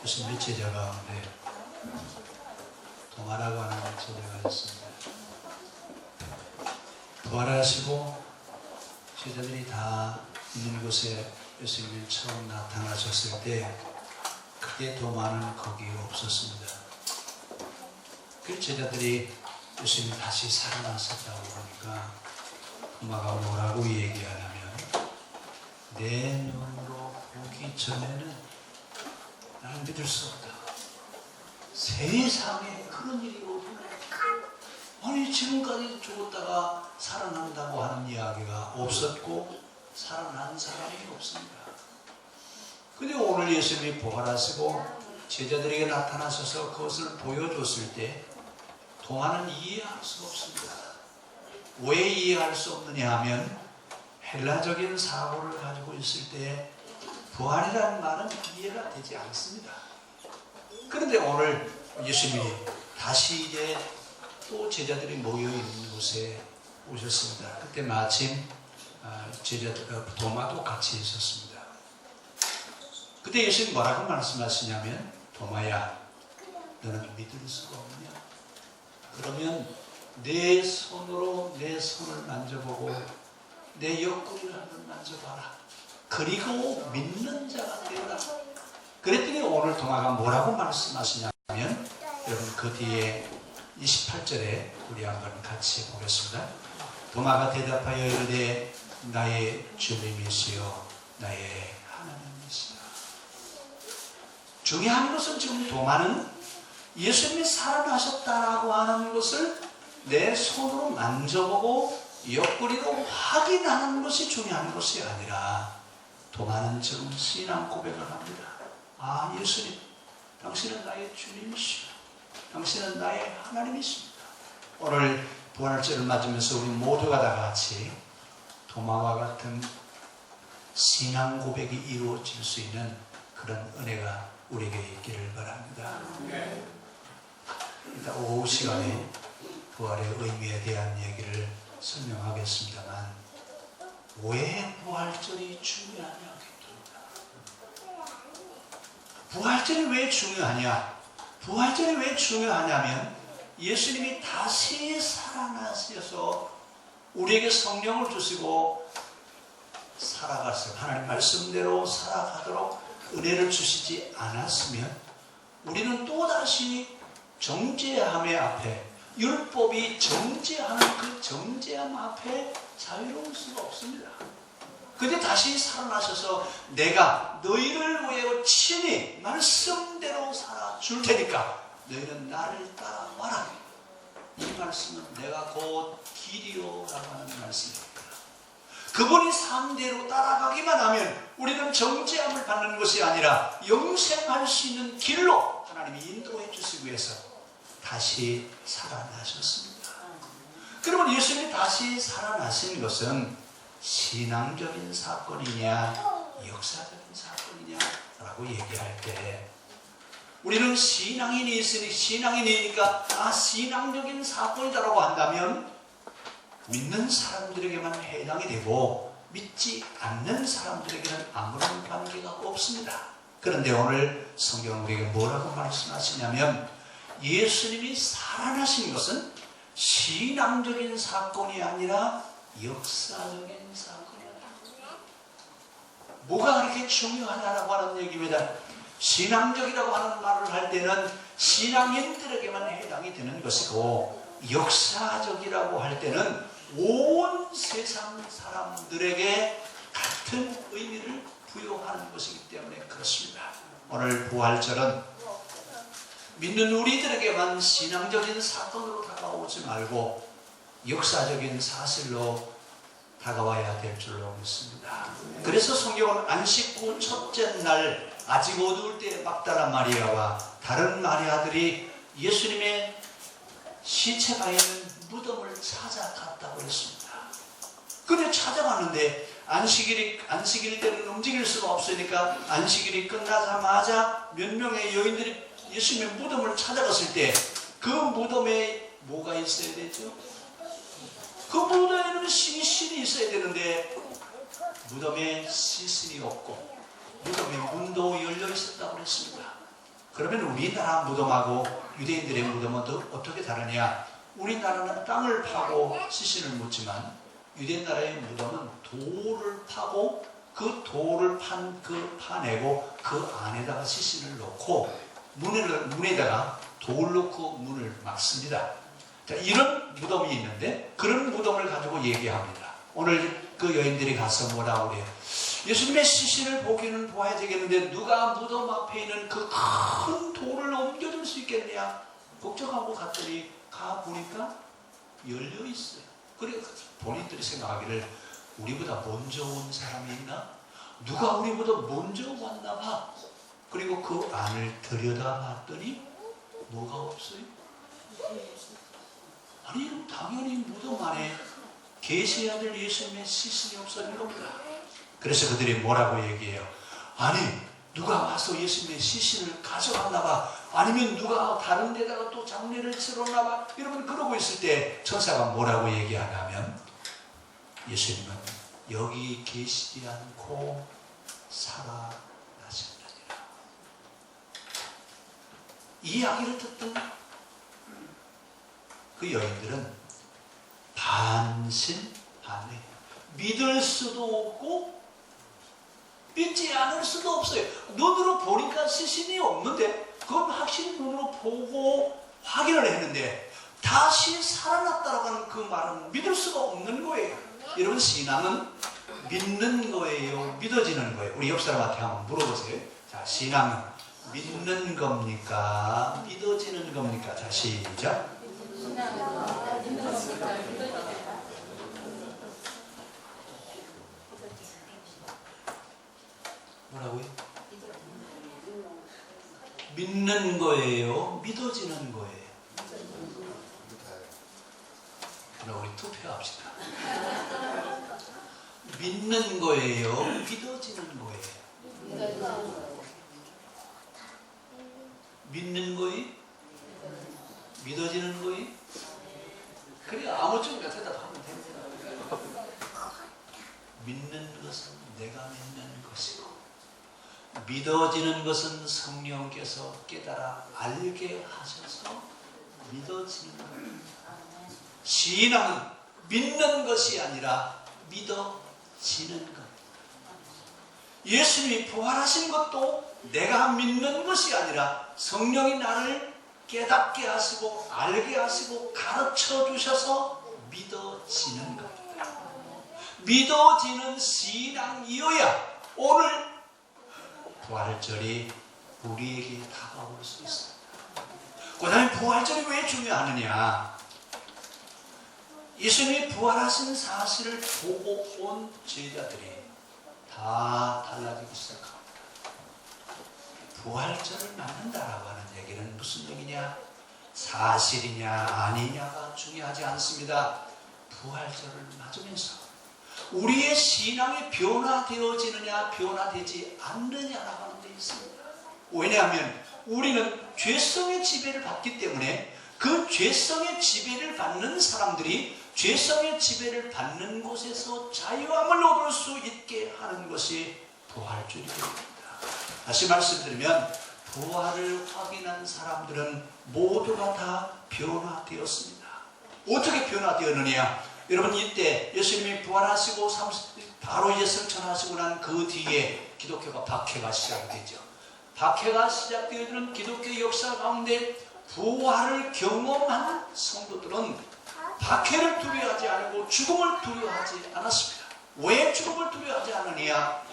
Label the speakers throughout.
Speaker 1: 예수님의 제자 가운데 도마라고 하는 제자가 있습니다. 부활하시고 제자들이 다 있는 곳에 예수님이 처음 나타나셨을 때 크게 도마는 거기 없었습니다. 그 제자들이 예수님이 다시 살아나셨다고 그러니까 도마가 뭐라고 얘기하냐면, 내 눈으로 보기 전에는 나는 믿을 수 없다. 세상에 그런 일이 어디나. 아니 지금까지 죽었다가 살아난다고 하는 이야기가 없었고 살아난 사람이 없습니다. 근데 오늘 예수님이 부활하시고 제자들에게 나타나셔서 그것을 보여줬을 때 도마는 이해할 수 없습니다. 왜 이해할 수 없느냐 하면 헬라적인 사고를 가지고 있을 때 부활이라는 말은 이해가 되지 않습니다. 그런데 오늘 예수님이 다시 이제 또 제자들이 모여있는 곳에 오셨습니다. 그때 마침 도마도 같이 있었습니다. 그때 예수님이 뭐라고 말씀하시냐면, 도마야, 너는 믿을 수가 없냐? 그러면 내 손으로 내 손을 만져보고 내 옆구리를 한번 만져봐라. 그리고 믿는 자가 되어라. 그랬더니 오늘 도마가 뭐라고 말씀하시냐면, 여러분 그 뒤에 28절에 우리 한번 같이 보겠습니다. 도마가 대답하여 이르되 나의 주님이시여 나의 하나님이시여. 중요한 것은 지금 도마는 예수님이 살아나셨다라고 하는 것을 내 손으로 만져보고 옆구리로 확인하는 것이 중요한 것이 아니라, 도마는 지금 신앙 고백을 합니다. 아, 예수님, 당신은 나의 주님이시오. 당신은 나의 하나님이십니다. 오늘 부활절을 맞으면서 우리 모두가 다 같이 도마와 같은 신앙 고백이 이루어질 수 있는 그런 은혜가 우리에게 있기를 바랍니다. 일단 오후 시간에 부활의 의미에 대한 얘기를 설명하겠습니다만, 왜 부활절이 중요하냐겠습니다. 부활절이 왜 중요하냐? 부활절이 왜 중요하냐면 예수님이 다시 살아나셔서 우리에게 성령을 주시고 살아가서 하나님 말씀대로 살아가도록 은혜를 주시지 않았으면 우리는 또다시 정죄함의 앞에, 율법이 정죄하는 그 정죄함 앞에 자유로울 수가 없습니다. 근데 다시 살아나셔서 내가 너희를 위하여 친히 말씀대로 살아줄 테니까 너희는 나를 따라와라. 이 말씀은 내가 곧 길이요라고 하는 말씀입니다. 그분이 삶대로 따라가기만 하면 우리는 정죄함을 받는 것이 아니라 영생할 수 있는 길로 하나님이 인도해 주시기 위해서 다시 살아나셨습니다. 그러면 예수님이 다시 살아나신 것은 신앙적인 사건이냐 역사적인 사건이냐라고 얘기할 때, 우리는 신앙인이 있으니 신앙인이니까 신앙적인 사건이다라고 한다면 믿는 사람들에게만 해당이 되고 믿지 않는 사람들에게는 아무런 관계가 없습니다. 그런데 오늘 성경은 우리에게 뭐라고 말씀하시냐면, 예수님이 살아나신 것은 신앙적인 사건이 아니라 역사적인 사건이다. 뭐가 그렇게 중요하냐라고 하는 얘기입니다. 신앙적이라고 하는 말을 할 때는 신앙인들에게만 해당이 되는 것이고, 역사적이라고 할 때는 온 세상 사람들에게 같은 의미를 부여하는 것이기 때문에 그렇습니다. 오늘 부활절은 믿는 우리들에게만 신앙적인 사건으로 다가오지 말고 역사적인 사실로 다가와야 될 줄로 믿습니다. 그래서 성경은 안식 후 첫째 날 아직 어두울 때 막달라 마리아와 다른 마리아들이 예수님의 시체가 있는 무덤을 찾아갔다고 했습니다. 그런데 찾아갔는데 안식일 때는 움직일 수가 없으니까 안식일이 끝나자마자 몇 명의 여인들이 예수님의 무덤을 찾아갔을 때 그 무덤에 뭐가 있어야 되죠? 그 무덤에는 시신이 있어야 되는데 무덤에 시신이 없고 무덤의 문도 열려 있었다고 했습니다. 그러면 우리나라 무덤하고 유대인들의 무덤은 어떻게 다르냐? 우리나라는 땅을 파고 시신을 묻지만 유대 나라의 무덤은 돌을 파고 그 돌을 파내고 그 안에다가 시신을 넣고 문에다가 돌 넣고 문을 막습니다. 자, 이런 무덤이 있는데 그런 무덤을 가지고 얘기합니다. 오늘 그 여인들이 가서 뭐라고 그래요? 예수님의 시신을 보기는 보아야 되겠는데 누가 무덤 앞에 있는 그 큰 돌을 옮겨줄 수 있겠냐? 걱정하고 갔더니 가보니까 열려 있어요. 그래 본인들이 생각하기를 우리보다 먼저 온 사람이 있나? 누가 우리보다 먼저 왔나 봐. 그리고 그 안을 들여다봤더니 뭐가 없어요? 아니 당연히 무덤 안에 계셔야 될 예수님의 시신이 없어진 겁니다. 그래서 그들이 뭐라고 얘기해요? 아니 누가 와서 예수님의 시신을 가져갔나 봐. 아니면 누가 다른 데다가 또 장례를 치렀나 봐. 여러분 그러고 있을 때 천사가 뭐라고 얘기하냐면 예수님은 여기 계시지 않고 살아나셨느니라. 이 이야기를 듣던 그 여인들은 반신반의 믿을 수도 없고 믿지 않을 수도 없어요. 눈으로 보니까 시신이 없는데 그건 확실히 눈으로 보고 확인을 했는데 다시 살아났다라고 하는 그 말은 믿을 수가 없는 거예요. 여러분 신앙은 믿는 거예요? 믿어지는 거예요? 우리 옆 사람한테 한번 물어보세요. 자, 신앙은 믿는 겁니까? 믿어지는 겁니까? 자, 시작. 뭐라고요? 믿는 거예요? 믿어지는 거예요? 그럼 우리 투표합시다. 믿는 거예요? 믿어지는 거예요? 믿는 거예요? 믿어지는 거예요? 그래 아무쪽이나 대답하면 됩니다. 믿는 것은 내가 믿는 것이고 믿어지는 것은 성령께서 깨달아 알게 하셔서 믿어지는 거예요. 신앙은 믿는 것이 아니라 믿어지는 것. 예수님이 부활하신 것도 내가 믿는 것이 아니라 성령이 나를 깨닫게 하시고 알게 하시고 가르쳐 주셔서 믿어지는 겁니다. 믿어지는 신앙이어야 오늘 부활절이 우리에게 다가올 수 있습니다. 그 다음에 부활절이 왜 중요하느냐? 예수님이 부활하신 사실을 보고 온 제자들이 다 달라지기 시작합니다. 부활절을 맞는다라고 하는 얘기는 무슨 얘기냐? 사실이냐 아니냐가 중요하지 않습니다. 부활절을 맞으면서 우리의 신앙이 변화되어지느냐 변화되지 않느냐라고 하는 데 있습니다. 왜냐하면 우리는 죄성의 지배를 받기 때문에 그 죄성의 지배를 받는 사람들이 죄성의 지배를 받는 곳에서 자유함을 얻을 수 있게 하는 것이 부활절이 됩니다. 다시 말씀드리면 부활을 확인한 사람들은 모두가 다 변화되었습니다. 어떻게 변화되었느냐? 여러분 이때 예수님이 부활하시고 바로 이제 승천하시고 난 그 뒤에 기독교가 박해가 시작되죠. 박해가 시작되어지는 기독교 역사 가운데 부활을 경험한 성도들은 박해를 두려워하지 않고 죽음을 두려워하지 않았습니다. 왜 죽음을 두려워하지 않느냐?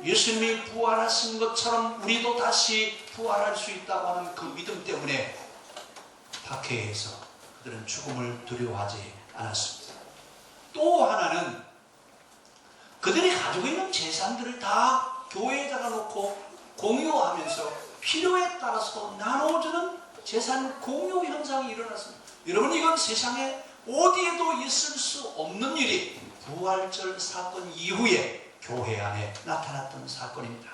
Speaker 1: 예수님이 부활하신 것처럼 우리도 다시 부활할 수 있다고 하는 그 믿음 때문에 박해에서 그들은 죽음을 두려워하지 않았습니다. 또 하나는 그들이 가지고 있는 재산들을 다 교회에다가 놓고 공유하면서 필요에 따라서 나눠주는 재산 공유 현상이 일어났습니다. 여러분 이건 세상에 어디에도 있을 수 없는 일이 부활절 사건 이후에 교회 안에 나타났던 사건입니다.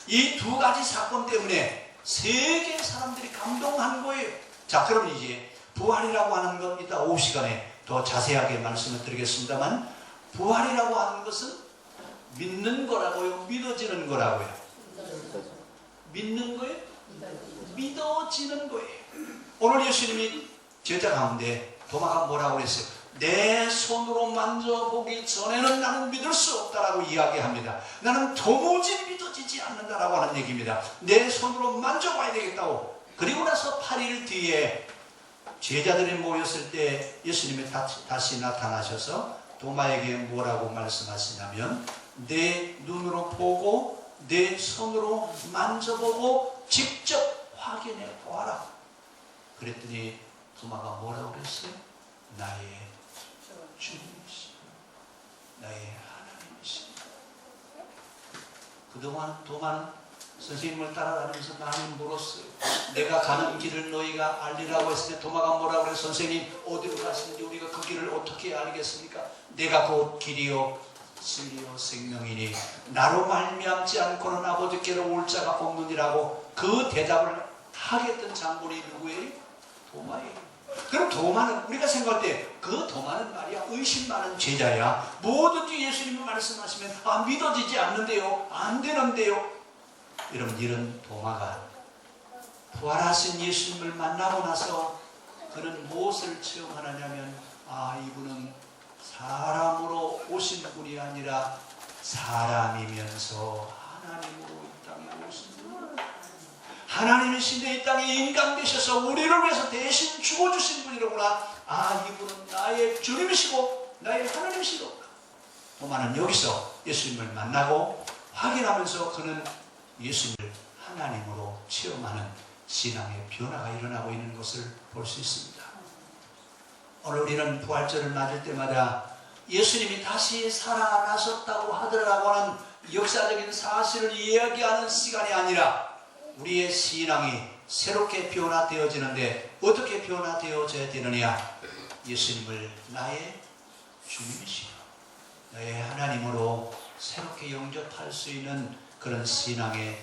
Speaker 1: 이 두 가지 사건 때문에 세계 사람들이 감동한 거예요. 자, 그럼 이제 부활이라고 하는 것 이따 오후 시간에 더 자세하게 말씀을 드리겠습니다만 부활이라고 하는 것은 믿는 거라고요? 믿어지는 거라고요? 믿는 거예요? 믿어지는 거예요. 오늘 예수님이 제자 가운데 도마가 뭐라고 그랬어요? 내 손으로 만져보기 전에는 나는 믿을 수 없다라고 이야기합니다. 나는 도무지 믿어지지 않는다라고 하는 얘기입니다. 내 손으로 만져봐야 되겠다고. 그리고 나서 8일 뒤에 제자들이 모였을 때 예수님이 다시 나타나셔서 도마에게 뭐라고 말씀하시냐면 내 눈으로 보고 내 손으로 만져보고 직접 확인해 보아라. 그랬더니 도마가 뭐라고 그랬어요? 나의 주님이시고 나의 하나님이시고. 그동안 도마는 선생님을 따라다니면서 많이 물었어요. 내가 가는 길을 너희가 알리라고 했을 때 도마가 뭐라고 그래? 선생님 어디로 가시는지 우리가 그 길을 어떻게 알겠습니까? 내가 곧 길이요 진리요 생명이니 나로 말미암지 않고는 아버지께로 올 자가 없느니라고 그 대답을 하겠던 장본이 누구예요? 도마예요. 그럼 도마는 우리가 생각할 때 그 도마는 말이야 의심 많은 제자야. 뭐든지 예수님이 말씀하시면 믿어지지 않는데요, 안 되는데요. 여러분, 이런 도마가 부활하신 예수님을 만나고 나서 그는 무엇을 체험하느냐면 이분은 사람으로 오신 분이 아니라 사람이면서 하나님으로 이 땅에 오신 분, 하나님이신데 이 땅에 인간 되셔서 우리를 위해서 대신 죽어주신 분이로구나. 이분은 나의 주님이시고 나의 하나님이시고. 도마는 여기서 예수님을 만나고 확인하면서 그는 예수님을 하나님으로 체험하는 신앙의 변화가 일어나고 있는 것을 볼 수 있습니다. 오늘 우리는 부활절을 맞을 때마다 예수님이 다시 살아나셨다고 하더라고 하는 역사적인 사실을 이야기하는 시간이 아니라 우리의 신앙이 새롭게 변화되어지는데 어떻게 변화되어져야 되느냐? 예수님을 나의 주님이시고 나의 하나님으로 새롭게 영접할 수 있는 그런 신앙의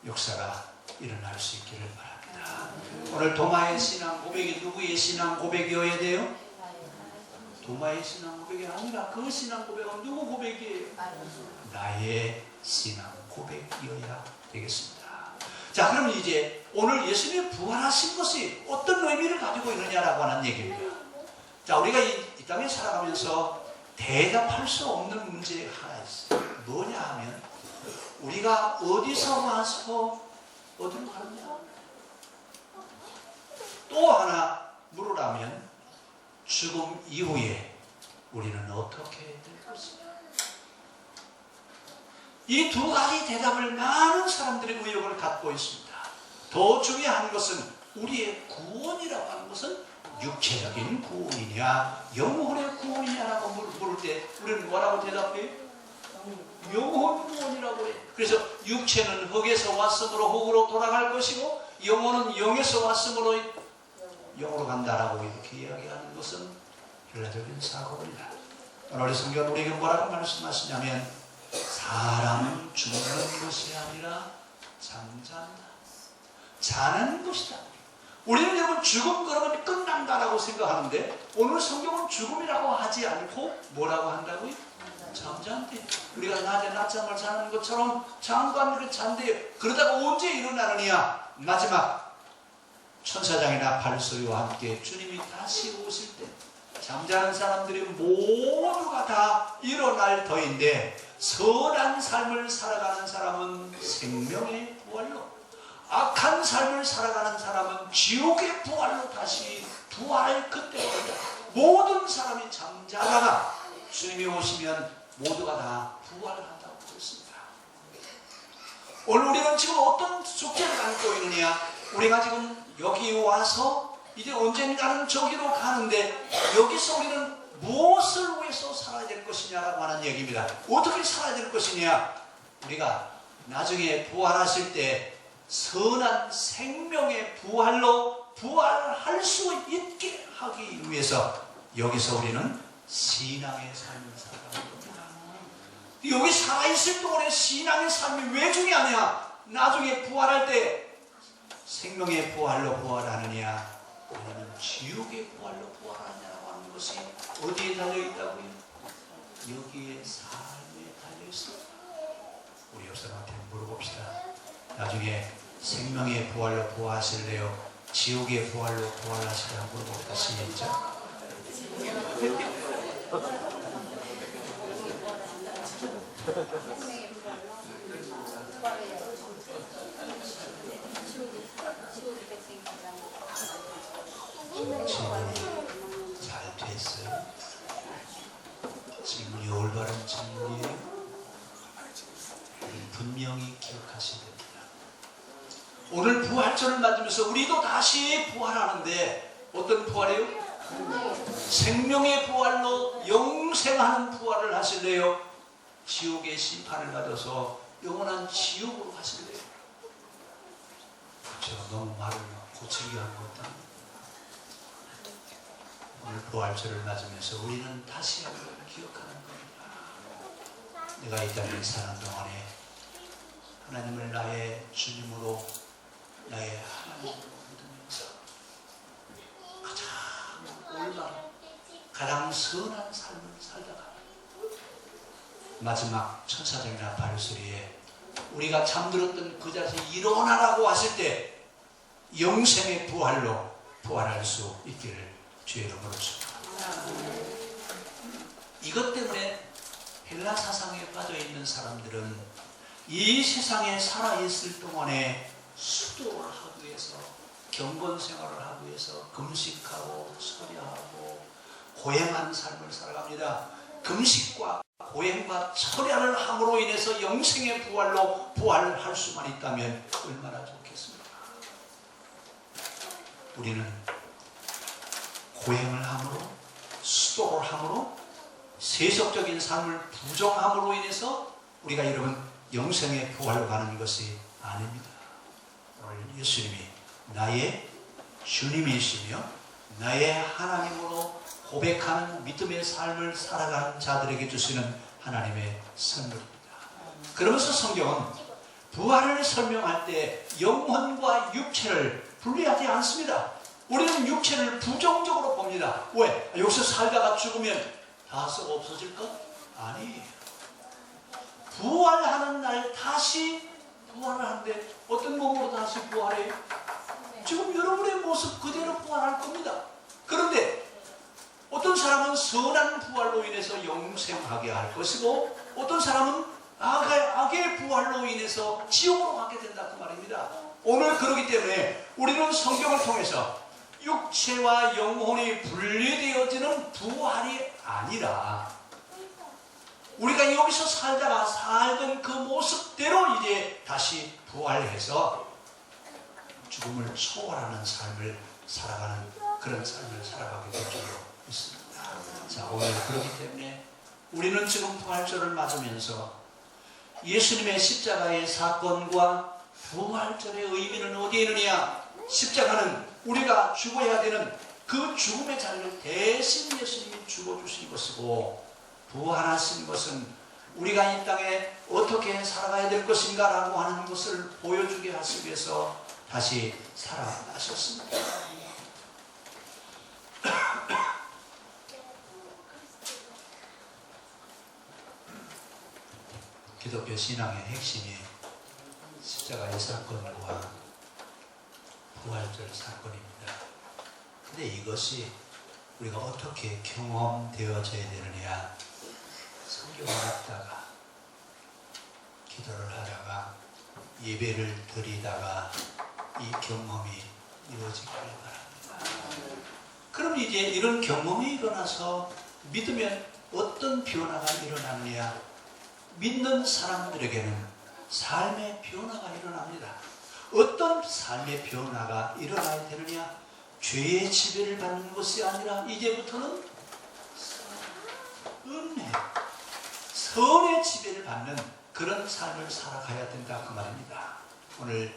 Speaker 1: 역사가 일어날 수 있기를 바랍니다. 오늘 도마의 신앙 고백이 누구의 신앙 고백이어야 돼요? 도마의 신앙 고백이 아니라 그 신앙 고백은 누구 고백이에요? 나의 신앙 고백이어야 되겠습니다. 자, 그럼 이제 오늘 예수님이 부활하신 것이 어떤 의미를 가지고 있느냐라고 하는 얘기입니다. 자, 우리가 이 땅에 살아가면서 대답할 수 없는 문제가 하나 있어요. 뭐냐 하면 우리가 어디서 와서 어디로 가느냐? 또 하나 물으라면 죽음 이후에 우리는 어떻게 될 것이냐? 이 두 가지 대답을 많은 사람들이 의혹을 갖고 있습니다. 더 중요한 것은 우리의 구원이라고 하는 것은 육체적인 구원이냐 영혼의 구원이냐라고 물을 때 우리는 뭐라고 대답해요? 영혼 구원이라고 해요. 그래서 육체는 흙에서 왔으므로 흙으로 돌아갈 것이고 영혼은 영에서 왔으므로 영으로 간다라고 이렇게 이야기하는 것은 헬라적인 사고입니다. 오늘 성경 우리에게 뭐라고 말씀하시냐면 사람은 죽는 것이 아니라 잠잔다. 자는 것이다. 우리는 여러분 죽음 그러면 끝난다라고 생각하는데 오늘 성경은 죽음이라고 하지 않고 뭐라고 한다고요? 잠잔대. 우리가 낮에 낮잠을 자는 것처럼 잠깐 이렇게 잔대요. 그러다가 언제 일어나느냐? 마지막 천사장이나 발소리와 함께 주님이 다시 오실 때 잠자는 사람들이 모두가 다 일어날 터인데 선한 삶을 살아가는 사람은 생명의 부활로, 악한 삶을 살아가는 사람은 지옥의 부활로 다시 부활할 그때가 온다. 모든 사람이 잠자다가 주님이 오시면 모두가 다 부활한다고 했습니다. 오늘 우리는 지금 어떤 숙제를 안고 있느냐? 우리가 지금 여기 와서 이제 언젠가는 저기로 가는데 여기서 우리는 무엇을 위해서 살아야 될 것이냐라고 하는 얘기입니다. 어떻게 살아야 될 것이냐? 우리가 나중에 부활하실 때 선한 생명의 부활로 부활할 수 있게 하기 위해서 여기서 우리는 신앙의 삶을 살아가는 겁니다. 여기 살아있을 동안에 신앙의 삶이 왜 중요하냐? 나중에 부활할 때 생명의 부활로 부활하느냐 아니면 지옥의 부활로 부활하느냐라고 하는 것이 어디에 달려있다고요? 여기에 삶에 달려있습니다. 우리 옆사람한테 물어봅시다. 나중에 생명의 부활로 부활하실래요? 지옥의 부활로 부활하실래요? 물어봅니다. 시작. 질문이 잘 됐어요? 질문이 올바른 질문이에요? 분명히 기억하셔야 됩니다. 오늘 부활절을 맞으면서 우리도 다시 부활하는데 어떤 부활이에요? 생명의 부활로 영생하는 부활을 하실래요? 지옥의 심판을 받아서 영원한 지옥으로 가실래요? 제가 너무 말을 고치게 한 것 같다. 오늘 부활절을 맞으면서 우리는 다시 한번 기억하는 겁니다. 내가 이 땅에 사는 동안에 하나님을 나의 주님으로, 나의 하나님으로 믿으면서 가장 올바른, 가장 선한 삶을 살다가 마지막 천사장이나 발소리에 우리가 잠들었던 그 자리에서 일어나라고 하실 때 영생의 부활로 부활할 수 있기를 주의 이름으로 축원합니다. 이것 때문에 헬라 사상에 빠져있는 사람들은 이 세상에 살아있을 동안에 수도를 하기 위해서, 경건 생활을 하기 위해서 금식하고 철야하고 고행한 삶을 살아갑니다. 금식과 고행과 철야를 함으로 인해서 영생의 부활로 부활할 수만 있다면 얼마나 좋겠습니까? 우리는 고행을 함으로, 수도를 함으로, 세속적인 삶을 부정함으로 인해서 우리가 여러분 영생의 부활로 가는 것이 아닙니다. 오늘 예수님이 나의 주님이시며 나의 하나님으로 고백하는 믿음의 삶을 살아가는 자들에게 주시는 하나님의 선물입니다. 그러면서 성경은 부활을 설명할 때 영혼과 육체를 분리하지 않습니다. 우리는 육체를 부정적으로 봅니다. 왜? 여기서 살다가 죽으면 다 썩어 없어질 것? 아니에요. 부활하는 날 다시 부활을 하는데 어떤 몸으로 다시 부활해요? 지금 여러분의 모습 그대로 부활할 겁니다. 그런데 어떤 사람은 선한 부활로 인해서 영생하게 할 것이고 어떤 사람은 악의 부활로 인해서 지옥으로 가게 된다 그 말입니다. 오늘 그렇기 때문에 우리는 성경을 통해서 육체와 영혼이 분리되어지는 부활이 아니라 우리가 여기서 살다가 살던 그 모습대로 이제 다시 부활해서 죽음을 초월하는 삶을 살아가는 그런 삶을 살아가게 될 줄로 믿습니다. 자, 오늘 그렇기 때문에 우리는 지금 부활절을 맞으면서 예수님의 십자가의 사건과 부활절의 의미는 어디에 있느냐? 십자가는 우리가 죽어야 되는 그 죽음의 자리를 대신 예수님이 죽어주신 것이고 부활하신 것은 우리가 이 땅에 어떻게 살아가야 될 것인가 라고 하는 것을 보여주게 하시기 위해서 다시 살아나셨습니다. 기독교 신앙의 핵심이 십자가의 사건과 부활절 사건입니다. 근데 이것이 우리가 어떻게 경험되어져야 되느냐? 성경을 읽다가 기도를 하다가 예배를 드리다가 이 경험이 이루어지기를 바랍니다. 그럼 이제 이런 경험이 일어나서 믿으면 어떤 변화가 일어나느냐? 믿는 사람들에게는 삶의 변화가 일어납니다. 어떤 삶의 변화가 일어나야 되느냐? 죄의 지배를 받는 것이 아니라 이제부터는 은혜, 선의 지배를 받는 그런 삶을 살아가야 된다 그 말입니다. 오늘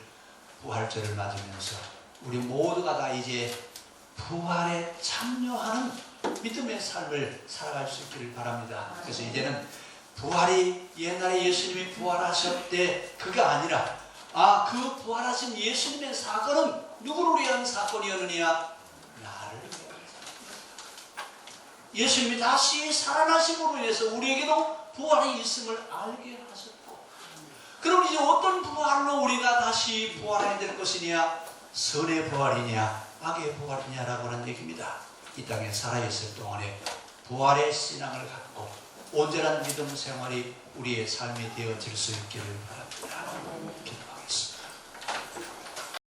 Speaker 1: 부활절을 맞으면서 우리 모두가 다 이제 부활에 참여하는 믿음의 삶을 살아갈 수 있기를 바랍니다. 그래서 이제는 부활이 옛날에 예수님이 부활하셨대 그가 아니라 그 부활하신 예수님의 사건은 누구를 위한 사건이었느냐? 나를 위한 사건입니다. 예수님이 다시 살아나심으로 인해서 우리에게도 부활이 있음을 알게 하셨고 그럼 이제 어떤 부활로 우리가 다시 부활해야 될 것이냐? 선의 부활이냐 악의 부활이냐라고 하는 얘기입니다. 이 땅에 살아있을 동안에 부활의 신앙을 갖고 온전한 믿음 생활이 우리의 삶이 되어질 수 있기를 바랍니다. 기도합니다.